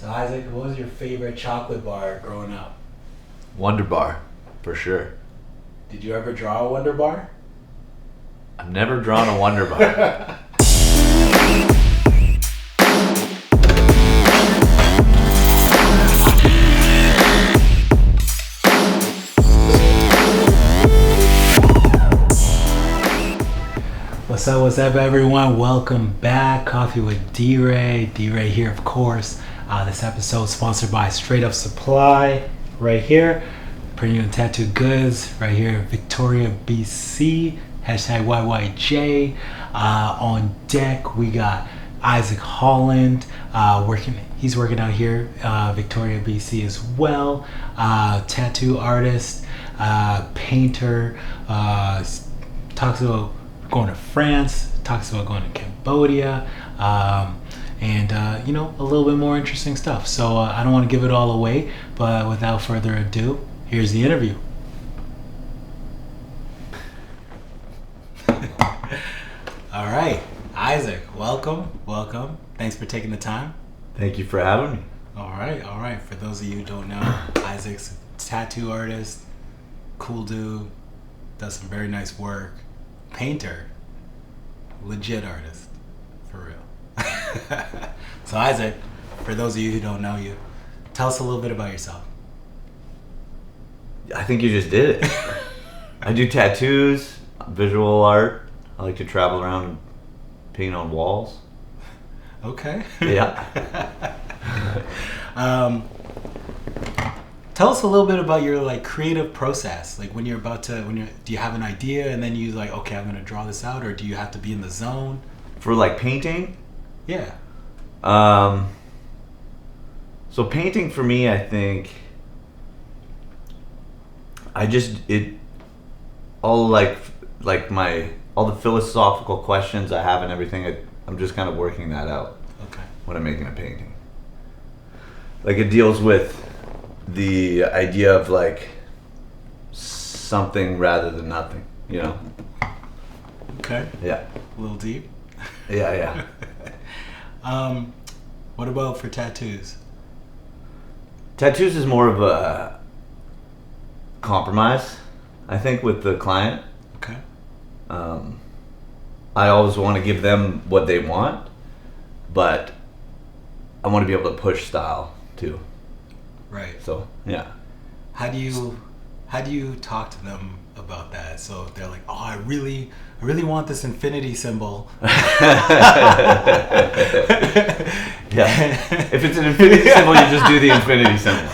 So Isaac, what was your favorite chocolate bar growing up? Wonder Bar, for sure. Did you ever draw a Wonder Bar? I've never drawn a Wonder Bar. What's up, everyone? Welcome back. Coffee with D-Ray. D-Ray here, of course. This episode is sponsored by Straight Up Supply, right here. Premium Tattoo Goods, right here in Victoria, BC. Hashtag YYJ. On deck, we got Isaac Holland he's working out here, Victoria, BC as well. Tattoo artist, painter, talks about going to France, talks about going to Cambodia, and a little bit more interesting stuff. So I don't want to give it all away, but without further ado, here's the interview. All right, Isaac, welcome. Thanks for taking the time. Thank you for having me. All right. For those of you who don't know, Isaac's a tattoo artist, cool dude, does some very nice work. Painter, legit artist, for real. So Isaac, for those of you who don't know you, tell us a little bit about yourself. I think you just did it. I do tattoos, visual art. I like to travel around and paint on walls. Okay. Yeah. Tell us a little bit about your creative process. Like do you have an idea and then you okay, I'm gonna draw this out, or do you have to be in the zone? For painting? Yeah. So painting for me, I think all the philosophical questions I have and everything, I'm just kind of working that out. Okay. When I'm making a painting. It deals with the idea of something rather than nothing, Okay. Yeah. A little deep. Yeah. What about for tattoos? Tattoos is more of a compromise, I think, with the client. Okay. I always want to give them what they want, but I want to be able to push style too. Right. So yeah. How do you talk to them about that? So if they're like, oh, I really want this infinity symbol. Yeah. If it's an infinity symbol, you just do the infinity symbol.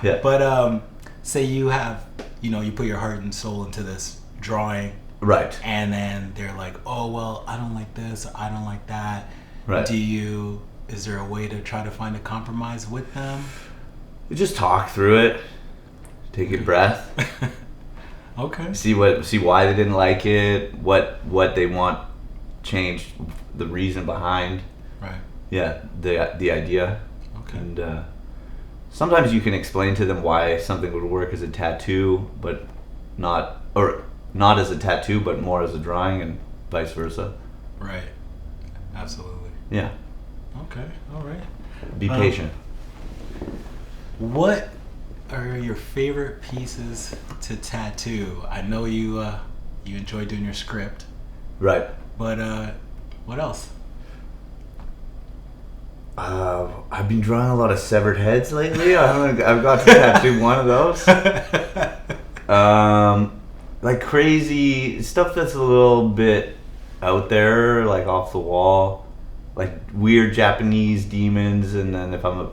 Yeah. But say you have, you put your heart and soul into this drawing. Right. And then they're like, oh, well, I don't like this, I don't like that. Right. Is there a way to try to find a compromise with them? You just talk through it. Take a breath. Okay. See why they didn't like it, what they want changed, the reason behind. Right. Yeah, the idea. Okay. And sometimes you can explain to them why something would work as a tattoo, but not as a tattoo, but more as a drawing, and vice versa. Right. Absolutely. Yeah. Okay. All right. Be patient. What are your favorite pieces to tattoo? I know you enjoy doing your script. Right. But what else? I've been drawing a lot of severed heads lately. I've got to tattoo one of those. Crazy stuff that's a little bit out there, off the wall, weird Japanese demons, and then if I'm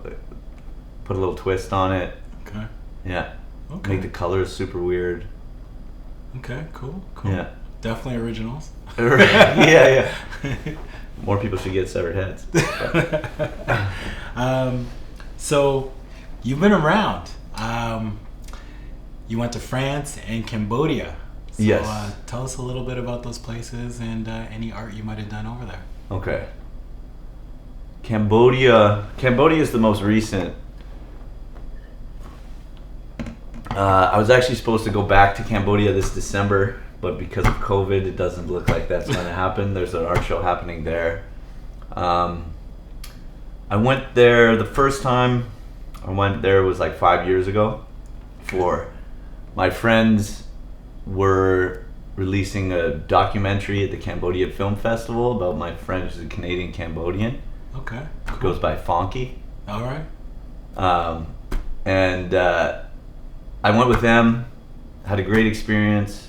put a little twist on it. Okay. Yeah. Okay. Make the colors super weird. Okay. Cool. Yeah. Definitely originals. Yeah. More people should get severed heads. So you've been around. You went to France and Cambodia. So, yes. Tell us a little bit about those places and any art you might have done over there. Okay. Cambodia is the most recent. I was actually supposed to go back to Cambodia this December, but because of COVID, it doesn't look like that's going to happen. There's an art show happening there. I I went there the first time I went there was like 5 years ago. For my friends were releasing a documentary at the Cambodia Film Festival about my friend who's a Canadian Cambodian. Okay. Cool. Goes by Fonky. All right. And I went with them, had a great experience,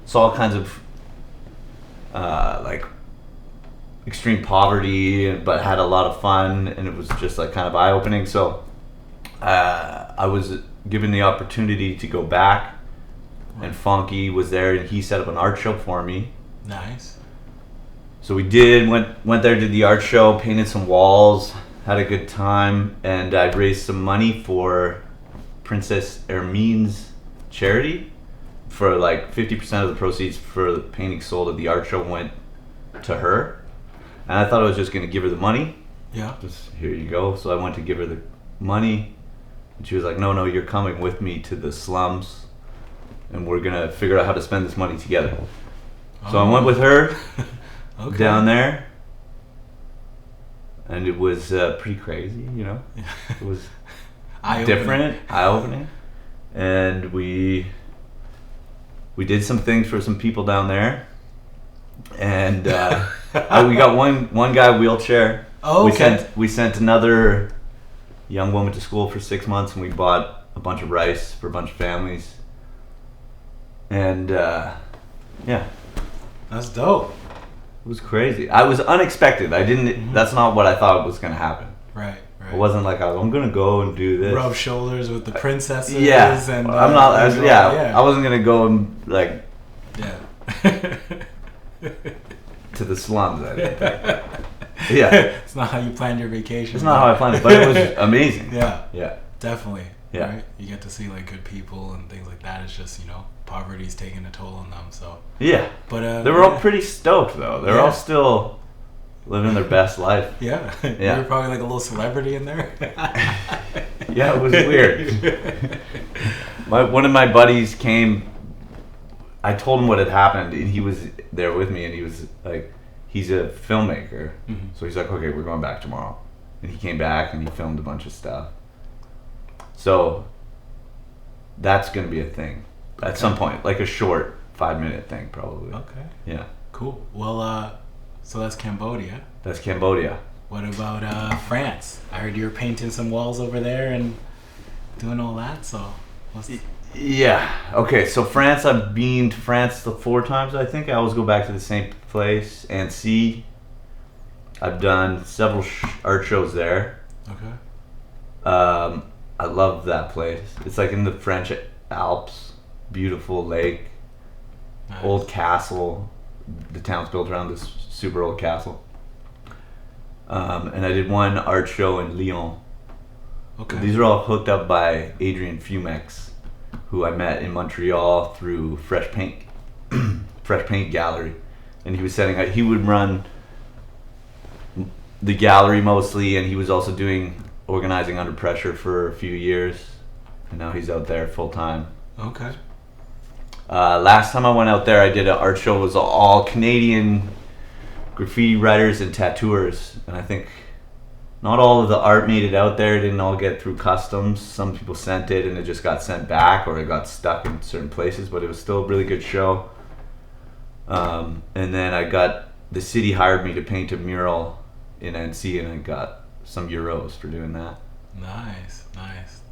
saw all kinds of like extreme poverty, but had a lot of fun, and it was just like kind of eye-opening. So I was given the opportunity to go back, and Fonky was there, and he set up an art show for me. Nice. So we went there, did the art show, painted some walls, had a good time, and I raised some money for Princess Hermine's charity. For like 50% of the proceeds for the painting sold at the art show went to her. And I thought I was just going to give her the money. Yeah. Just, here you go. So I went to give her the money. And she was like, no, you're coming with me to the slums. And we're going to figure out how to spend this money together. So I went with her down there. And it was pretty crazy, you know. It was different, eye-opening. And we did some things for some people down there. And we got one guy wheelchair. Oh, okay. We sent another young woman to school for 6 months, and we bought a bunch of rice for a bunch of families. And yeah, that's dope. It was crazy. I was unexpected. I didn't. Mm-hmm. That's not what I thought was going to happen. Right. It wasn't like I'm going to go and do this. Rub shoulders with the princesses. Yeah. And I'm not. I wasn't going to go and like. Yeah. To the slums, I think. Yeah. It's not how you planned your vacation. It's not how I planned it, but it was amazing. Yeah. Yeah. Definitely. Yeah. Right? You get to see like good people and things like that. It's just, poverty's taking a toll on them. So. Yeah. But they were all pretty stoked though. They're all still living their best life. Yeah. Yeah. You were probably like a little celebrity in there. Yeah, it was weird. One of my buddies came. I told him what had happened, and he was there with me, and he was like, he's a filmmaker. Mm-hmm. So he's like, okay, we're going back tomorrow. And he came back, and he filmed a bunch of stuff. So that's going to be a thing at some point, like a short 5-minute thing, probably. Okay. Yeah. Cool. Well, so that's Cambodia. That's Cambodia. What about France? I heard you were painting some walls over there and doing all that, so yeah. Okay, so France, I've been to France the 4 times, I think. I always go back to the same place. Annecy. I've done several art shows there. Okay. I love that place. It's like in the French Alps. Beautiful lake. Nice. Old castle. The town's built around this super old castle. And I did one art show in Lyon. Okay. These are all hooked up by Adrian Fumex, who I met in Montreal through Fresh Paint Gallery, and he was he would run the gallery mostly, and he was also organizing Under Pressure for a few years, and now he's out there full time. Okay. Last time I went out there, I did an art show. It was all Canadian graffiti writers and tattooers, and I think not all of the art made it out there. It didn't all get through customs. Some people sent it and it just got sent back, or it got stuck in certain places, but it was still a really good show. And then the city hired me to paint a mural in NC, and I got some euros for doing that. Nice.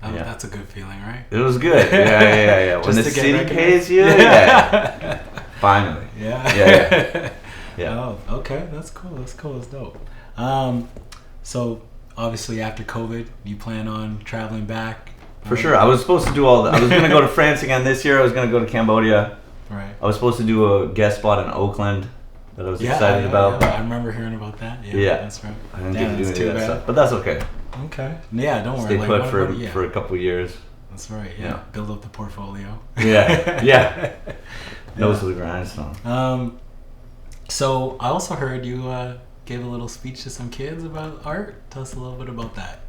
That's a good feeling, right? It was good. Yeah. When the city pays you, yeah. Finally. Yeah. Yeah. Oh, okay. That's cool. That's dope. So obviously after COVID, you plan on traveling back? For sure. I was supposed to do all that. I was going to go to France again this year. I was going to go to Cambodia. Right. I was supposed to do a guest spot in Oakland that I was excited about. Yeah, I remember hearing about that. Yeah. That's right. I didn't get to do any of that stuff, but that's okay. Okay. Yeah, don't worry. Stay put for a couple years. That's right. Yeah. Build up the portfolio. Yeah. Nose to the grindstone. So I also heard you gave a little speech to some kids about art. Tell us a little bit about that.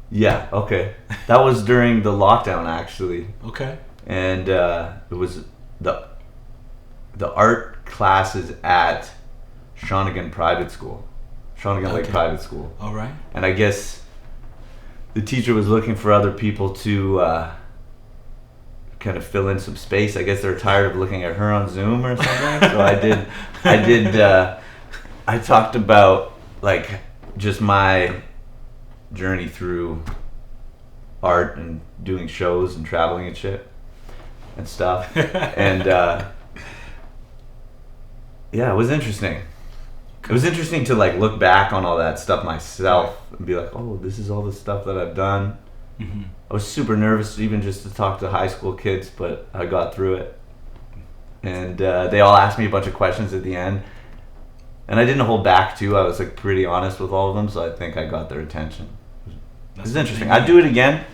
Yeah, okay. That was during the lockdown, actually. Okay. And it was the art classes at Shawnigan Private School. Tronigan Lake Okay. Private School. All right. And I guess the teacher was looking for other people to kind of fill in some space. I guess they're tired of looking at her on Zoom or something. So I talked about like just my journey through art and doing shows and traveling and shit and stuff. And yeah, it was interesting. It was interesting to like look back on all that stuff myself and be like, oh, this is all the stuff that I've done. Mm-hmm. I was super nervous even just to talk to high school kids, but I got through it. And they all asked me a bunch of questions at the end. And I didn't hold back too. I was like pretty honest with all of them, so I think I got their attention. It was interesting. I'd do it again,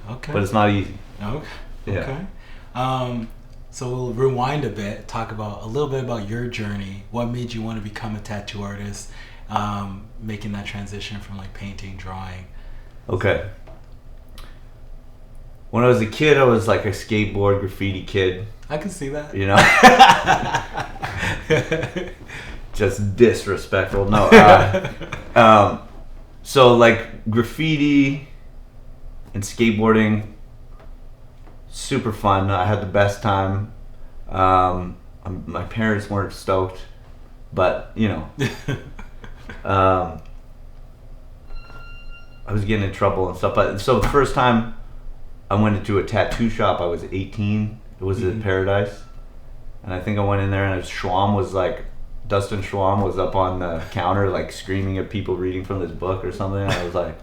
Okay. but it's not easy. Okay. Yeah. Okay. So we'll rewind a bit, talk about a little bit about your journey. What made you want to become a tattoo artist? Making that transition from like painting, drawing. Okay. When I was a kid, I was like a skateboard graffiti kid. I can see that. You know? Just disrespectful. No. So like graffiti and skateboarding, super fun. I had the best time. My parents weren't stoked, but you know, I was getting in trouble and stuff. But so the first time I went into a tattoo shop, I was 18. It was at Paradise, and I think I went in there, and Dustin Schwam was up on the counter, like screaming at people reading from this book or something. And I was like,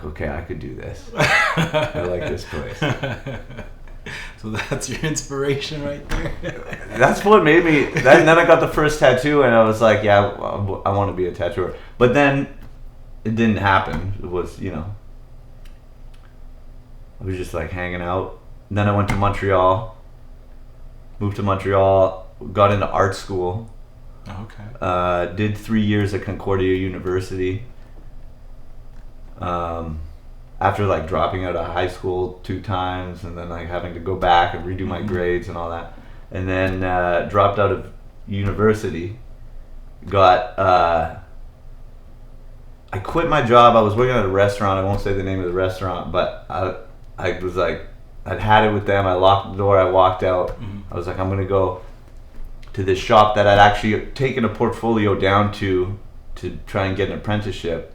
okay, I could do this. I like this place. So that's your inspiration right there. That's what made me. Then I got the first tattoo, and I was like, yeah, I want to be a tattooer. But then it didn't happen. It was, you know, I was just like hanging out. And then I went to Montreal. Moved to Montreal. Got into art school. Okay. Did 3 years at Concordia University. After like dropping out of high school 2 times and then like having to go back and redo my grades and all that, and then dropped out of university. I quit my job. I was working at a restaurant. I won't say the name of the restaurant, but I was like, I'd had it with them. I locked the door. I walked out. I was like, I'm gonna go to this shop that I'd actually taken a portfolio down to try and get an apprenticeship.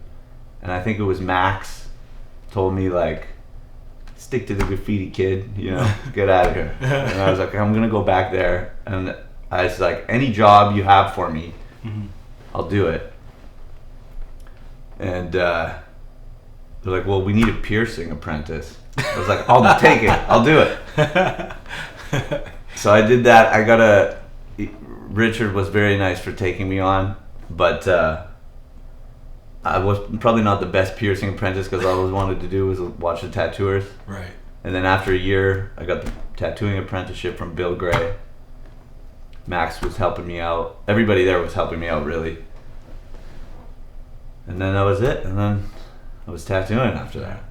And I think it was Max told me like, stick to the graffiti, kid, you know, get out of here. And I was like, I'm gonna go back there. And I was like, any job you have for me, I'll do it. And they're like, well, we need a piercing apprentice. I was like, I'll take it. I'll do it. So I did that. Richard was very nice for taking me on, but I was probably not the best piercing apprentice because all I always wanted to do was watch the tattooers. Right. And then after a year, I got the tattooing apprenticeship from Bill Gray. Max was helping me out. Everybody there was helping me out, really. And then that was it. And then I was tattooing after that.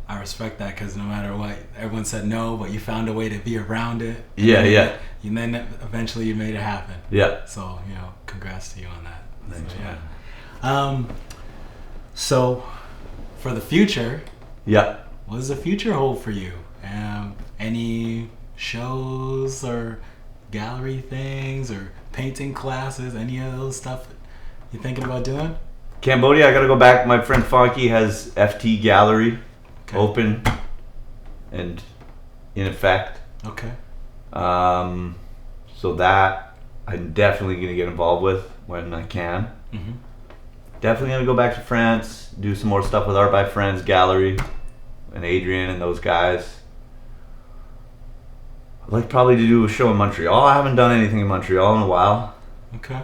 I respect that because no matter what, everyone said no, but you found a way to be around it. Yeah. And then eventually you made it happen. Yeah. So, you know, congrats to you on that. Thanks, So, man. So for the future, Yeah. what does the future hold for you? Any shows or gallery things or painting classes, any of those stuff you thinking about doing? Cambodia, I gotta go back. My friend Fonky has FT Gallery open and in effect. Okay. So that I'm definitely gonna get involved with when I can. Mm-hmm. Definitely gonna go back to France, do some more stuff with Art by Friends Gallery and Adrian and those guys. I'd like probably to do a show in Montreal. I haven't done anything in Montreal in a while. Okay.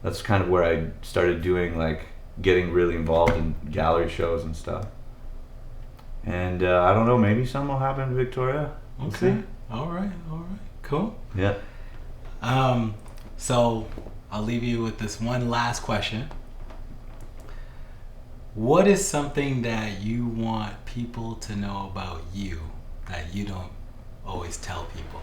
That's kind of where I started doing, like, getting really involved in gallery shows and stuff. And I don't know, maybe something will happen in Victoria. We'll Okay. see. All right. Cool. Yeah. So I'll leave you with this one last question. What is something that you want people to know about you that you don't always tell people?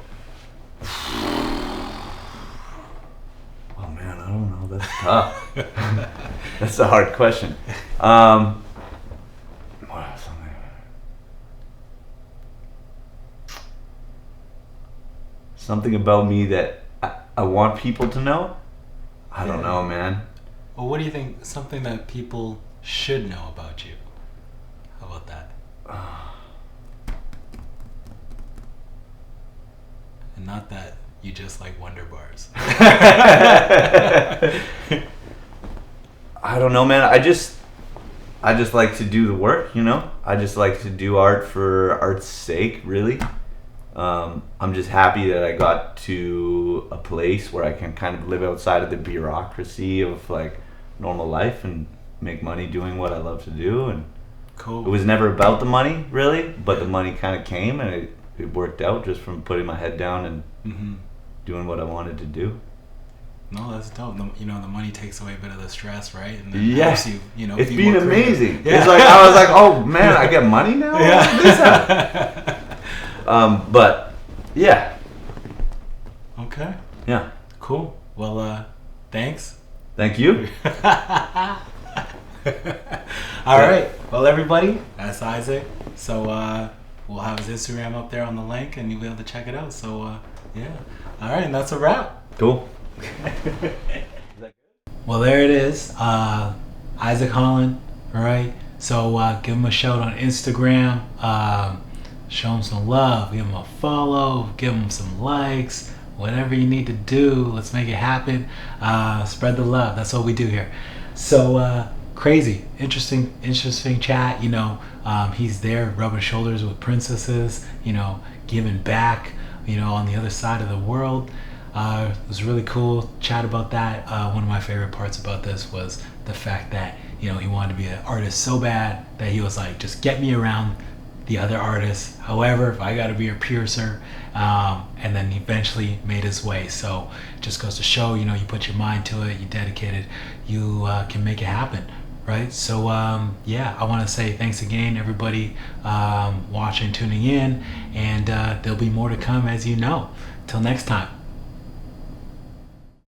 Oh man, Man, I don't know. That's tough. That's a hard question. What else? Something about me that I want people to know? I don't know, man. Well, what do you think? Something that people should know about you. How about that? And not that you just like Wonder Bars. I don't know, man. I just like to do the work, you know? I just like to do art for art's sake, really. I'm just happy that I got to a place where I can kind of live outside of the bureaucracy of like normal life and make money doing what I love to do. And Cool. it was never about the money, really, but the money kind of came, and it worked out just from putting my head down and doing what I wanted to do. No, that's dope. The money takes away a bit of the stress, right? And then Yes, helps you, it's be been more creative. amazing. Yeah. It's like I was like, oh man, I get money now. Yeah. How did this happen? But yeah, Okay. yeah. Cool. Well, thanks. Thank you. All right. Well, everybody, that's Isaac. So we'll have his Instagram up there on the link, and you'll be able to check it out. So yeah. All right, and that's a wrap. Cool. Well, there it is. Isaac Holland. All right. So give him a shout on Instagram. Show him some love. Give him a follow. Give him some likes. Whatever you need to do, let's make it happen. Spread the love. That's what we do here. So crazy, interesting chat. He's there rubbing shoulders with princesses. Giving back. On the other side of the world. It was really cool. Chat about that. One of my favorite parts about this was the fact that he wanted to be an artist so bad that he was like, just get me around the other artists. However, if I got to be a piercer, and then eventually made his way. So it just goes to show, you put your mind to it, you dedicate it, you can make it happen, right? So yeah, I want to say thanks again, everybody watching, tuning in, and there'll be more to come, as you know. Till next time.